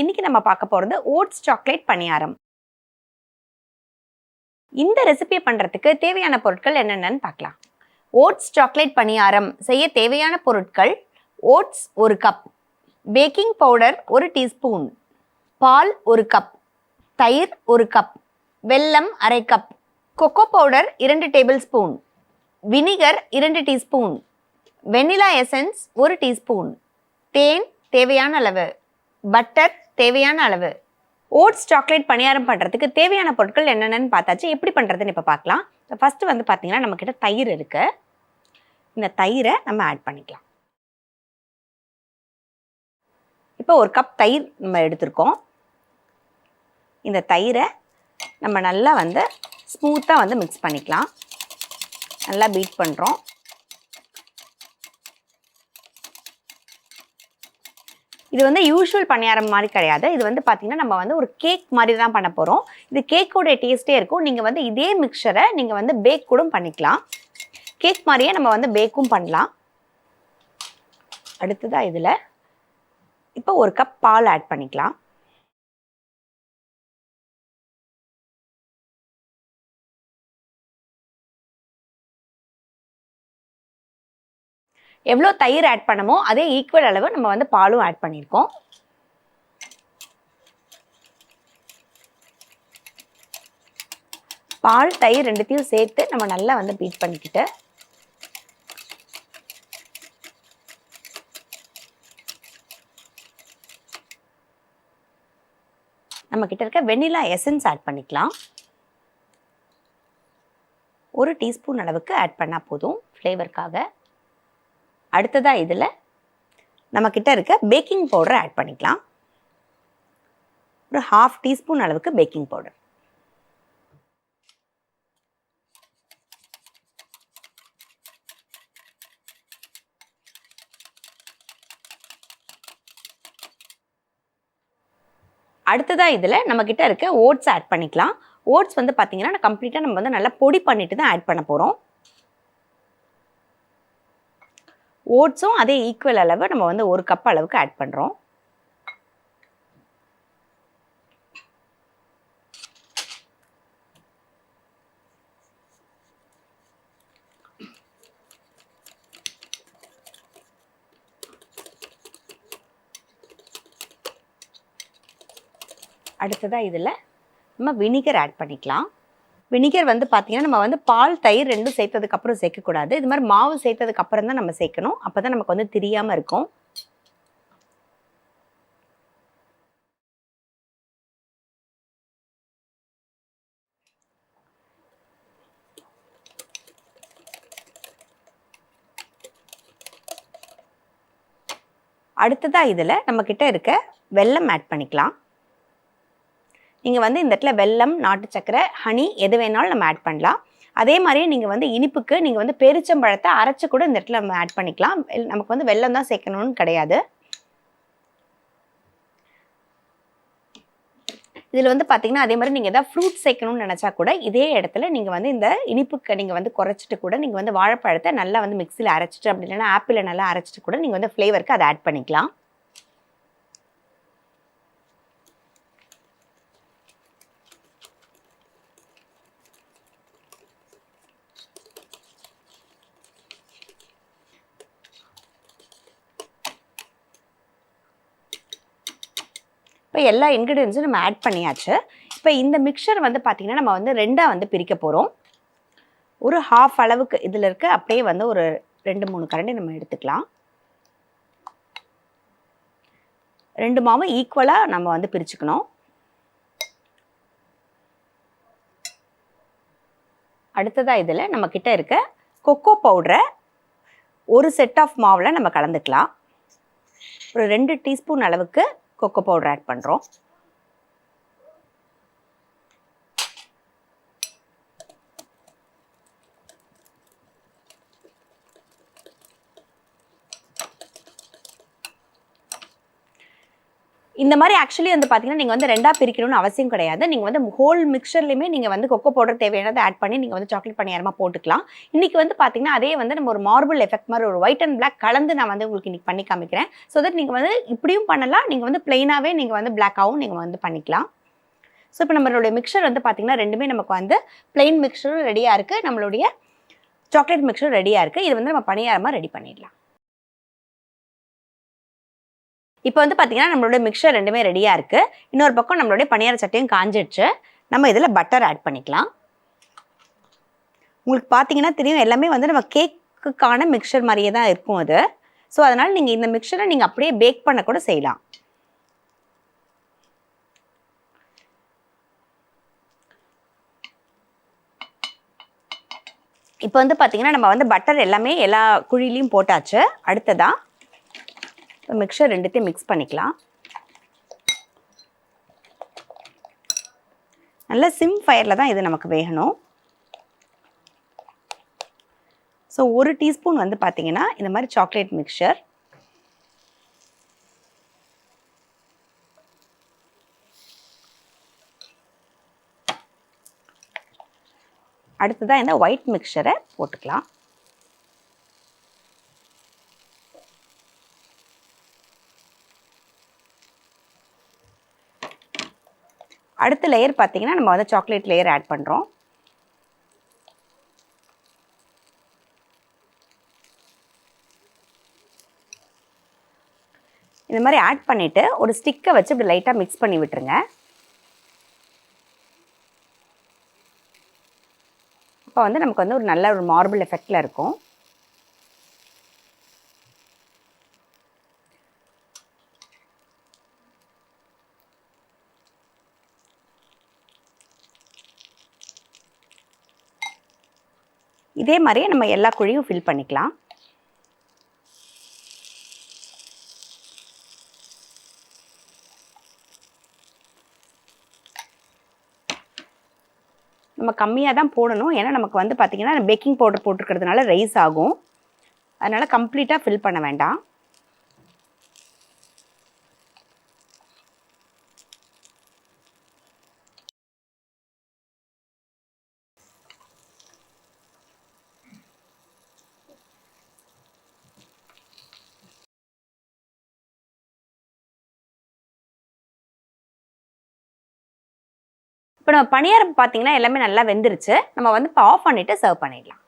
இன்னைக்கு நம்ம பார்க்க போகிறது ஓட்ஸ் சாக்லேட் பணியாரம். இந்த ரெசிபியை பண்ணுறதுக்கு தேவையான பொருட்கள் என்னென்னு பார்க்கலாம். ஓட்ஸ் சாக்லேட் பணியாரம் செய்ய தேவையான பொருட்கள்: oats 1 cup, baking powder 1 teaspoon, பால் 1 கப், தயிர் 1 கப், வெல்லம் அரை cup, cocoa powder 2 tablespoon, vinegar 2 teaspoon, vanilla essence 1 teaspoon, தேன் தேவையான அளவு, பட்டர் தேவையான அளவு. ஓட்ஸ் சாக்லேட் பணியாரம் பண்ணுறதுக்கு தேவையான பொருட்கள் என்னென்னு பார்த்தாச்சு. எப்படி பண்ணுறதுன்னு இப்போ பார்க்கலாம். ஃபஸ்ட்டு வந்து பார்த்தீங்கன்னா நம்மக்கிட்ட தயிர் இருக்கு. இந்த தயிரை நம்ம ஆட் பண்ணிக்கலாம். இப்போ 1 கப் தயிர் நம்ம எடுத்திருக்கோம். இந்த தயிரை நம்ம நல்லா வந்து ஸ்மூத்தாக வந்து மிக்ஸ் பண்ணிக்கலாம். நல்லா பீட் பண்ணுறோம். இது வந்து யூஷுவல் பணியாரம் மாதிரி கிடையாது. இது வந்து பார்த்தீங்கன்னா நம்ம வந்து ஒரு கேக் மாதிரி தான் பண்ண போகிறோம். இது கேக்கோடைய டேஸ்ட்டே இருக்கும். நீங்கள் வந்து இதே மிக்சரை நீங்கள் வந்து பேக் கூட பண்ணிக்கலாம். கேக் மாதிரியே நம்ம வந்து பேக்கும் பண்ணலாம். அடுத்ததாக இதில் இப்போ 1 கப் பால் ஆட் பண்ணிக்கலாம். எவ்வளோ தயிர் ஆட் பண்ணமோ அதே ஈக்குவல் அளவு நம்ம வந்து பாலும் ஆட் பண்ணியிருக்கோம். பால் தயிர் ரெண்டுத்தையும் சேர்த்து நம்ம நல்லா வந்து பீட் பண்ணிக்கிட்டு நம்ம கிட்ட இருக்க வெனிலா எசன்ஸ் ஆட் பண்ணிக்கலாம். 1 டீஸ்பூன் அளவுக்கு ஆட் பண்ணால் போதும் ஃப்ளேவருக்காக. அடுத்ததாக இதில் நம்மக்கிட்ட இருக்க பேக்கிங் பவுடரை ஆட் பண்ணிக்கலாம். ஒரு 1/2 டீஸ்பூன் அளவுக்கு பேக்கிங் பவுடர். அடுத்ததாக இதில் நம்மக்கிட்ட இருக்க ஓட்ஸ் ஆட் பண்ணிக்கலாம். ஓட்ஸ் வந்து பார்த்தீங்கன்னா கம்ப்ளீட்டாக நம்ம வந்து நல்லா பொடி பண்ணிட்டு தான் ஆட் பண்ண போகிறோம். ஓட்ஸும் அதே ஈக்குவல் அளவு நம்ம வந்து 1 கப் அளவுக்கு ஆட் பண்ணுறோம். அடுத்ததாக இதில் நம்ம வினிகர் ஆட் பண்ணிக்கலாம். வினிகர் வந்து பார்த்தீங்கன்னா நம்ம வந்து பால் தயிர் ரெண்டும் சேர்த்ததுக்கப்புறம் சேர்க்கக்கூடாது. இது மாதிரி மாவு சேர்த்ததுக்கப்புறம் தான் நம்ம சேர்க்கணும். அப்போ தான் நமக்கு வந்து தெரியாமல் இருக்கும். அடுத்ததாக இதில் நம்மக்கிட்ட இருக்க வெல்லம் ஆட் பண்ணிக்கலாம். நீங்கள் வந்து இந்த இடத்துல வெல்லம், நாட்டு சர்க்கரை, ஹனி எது வேணாலும் நம்ம ஆட் பண்ணலாம். அதே மாதிரியே நீங்கள் வந்து இனிப்புக்கு நீங்கள் வந்து பேரிச்சம்பழத்தை அரைச்சி கூட இந்த இடத்துல நம்ம ஆட் பண்ணிக்கலாம். நமக்கு வந்து வெல்லம் தான் சேர்க்கணும்னு கிடையாது. இதில் வந்து பார்த்தீங்கன்னா அதே மாதிரி நீங்கள் எதாவது ஃப்ரூட் சேர்க்கணும்னு நினச்சா கூட இதே இடத்துல நீங்கள் வந்து இந்த இனிப்புக்கு நீங்கள் வந்து குறைச்சிட்டு கூட நீங்கள் வந்து வாழைப்பழத்தை நல்லா வந்து மிக்சியில் அரைச்சிட்டு, அப்படி இல்லைன்னா ஆப்பிளை நல்லா அரைச்சிட்டு கூட நீங்கள் வந்து ஃப்ளேவருக்கு அதை ஆட் பண்ணிக்கலாம். இப்போ எல்லா இன்க்ரீடியன்ஸும் நம்ம ஆட் பண்ணியாச்சு. இப்போ இந்த மிக்சர் வந்து பார்த்திங்கன்னா நம்ம வந்து 2ஆக வந்து பிரிக்க போகிறோம். ஒரு 1/2 அளவுக்கு இதில் இருக்க அப்படியே வந்து ஒரு 2-3 கரண்டி நம்ம எடுத்துக்கலாம். 2 மாவும் ஈக்குவலாக நம்ம வந்து பிரிச்சுக்கணும். அடுத்ததாக இதில் நம்ம கிட்ட இருக்க கொக்கோ பவுடரை ஒரு செட் ஆஃப் மாவில் நம்ம கலந்துக்கலாம். ஒரு 2 டீஸ்பூன் அளவுக்கு கொக்கோ பவுடர் ஆட் பண்ணுறோம். இந்த மாதிரி ஆக்சுவலி வந்து பார்த்தீங்கன்னா நீங்கள் வந்து ரெண்டாக பிரிக்கணும்னு அவசியம் கிடையாது. நீங்கள் வந்து ஹோல் மிக்சர்லையுமே நீங்கள் வந்து கொக்கோ பவுடர் தேவையானதை ஆட் பண்ணி நீங்கள் வந்து சாக்லேட் பணியாரமாக போட்டுக்கலாம். இன்றைக்கி வந்து பார்த்தீங்கன்னா அதே வந்து நம்ம ஒரு மார்பிள் எஃபெக்ட் மாதிரி ஒரு ஒயிட் அண்ட் பிளாக் கலந்து நான் வந்து உங்களுக்கு இன்றைக்கி பண்ணி காமிக்கிறேன். ஸோ தட் நீங்கள் வந்து இப்படியும் பண்ணலாம், நீங்கள் வந்து பிளெயினாகவே நீங்கள் வந்து பிளாக்காகவும் நீங்கள் வந்து பண்ணிக்கலாம். ஸோ இப்போ நம்மளுடைய மிக்சர் வந்து பார்த்தீங்கன்னா ரெண்டுமே நமக்கு வந்து பிளெயின் மிக்சரும் ரெடியாக இருக்குது, நம்மளுடைய சாக்லேட் மிக்சரும் ரெடியாக இருக்குது. இது வந்து நம்ம பணியாரமாக ரெடி பண்ணிடலாம். இப்போ வந்து பார்த்தீங்கன்னா நம்மளுடைய மிக்சர் ரெண்டுமே ரெடியாக இருக்குது. இன்னொரு பக்கம் நம்மளுடைய பணியார சட்டையும் காஞ்சிடுச்சு. நம்ம இதில் பட்டர் ஆட் பண்ணிக்கலாம். உங்களுக்கு பார்த்தீங்கன்னா தெரியும், எல்லாமே வந்து நம்ம கேக்குக்கான மிக்சர் மாதிரியே தான் இருக்கும் அது. ஸோ அதனால் நீங்கள் இந்த மிக்சரை நீங்கள் அப்படியே பேக் பண்ண கூட செய்யலாம். இப்போ வந்து பார்த்தீங்கன்னா நம்ம வந்து பட்டர் எல்லாமே எல்லா குழிலையும் போட்டாச்சு. அடுத்ததாக மிக்சர் ரெண்டுத்தையும் மிக்ஸ் பண்ணிக்கலாம். நல்ல சிம் ஃபயரில் தான் இது நமக்கு வேகணும். ஸோ 1 டீஸ்பூன் வந்து பார்த்தீங்கன்னா இந்த மாதிரி சாக்லேட் மிக்சர், அடுத்ததாக இந்த ஒயிட் மிக்சரை போட்டுக்கலாம். அடுத்த லேயர் பார்த்தீங்கன்னா நம்ம வந்து சாக்லேட் லேயர் ஆட் பண்ணுறோம். இந்த மாதிரி ஆட் பண்ணிவிட்டு ஒரு ஸ்டிக்கை வச்சு இப்படி லைட்டாக மிக்ஸ் பண்ணி விட்டுருங்க. இப்போ வந்து நமக்கு வந்து ஒரு நல்ல ஒரு மார்பிள் எஃபெக்டில் இருக்கும். இதே மாதிரியே நம்ம எல்லா குழியும் ஃபில் பண்ணிக்கலாம். நம்ம கம்மியாக தான் போடணும், ஏன்னா நமக்கு வந்து பார்த்திங்கன்னா பேக்கிங் பவுடர் போட்டுருக்கிறதுனால ரைஸ் ஆகும். அதனால் கம்ப்ளீட்டாக ஃபில் பண்ண வேண்டாம். இப்போ நம்ம பணியாரம் பார்த்தீங்கன்னா எல்லாமே நல்லா வெந்துருச்சு. நம்ம வந்து இப்போ ஆஃப் பண்ணிவிட்டு சர்வ் பண்ணிடலாம்.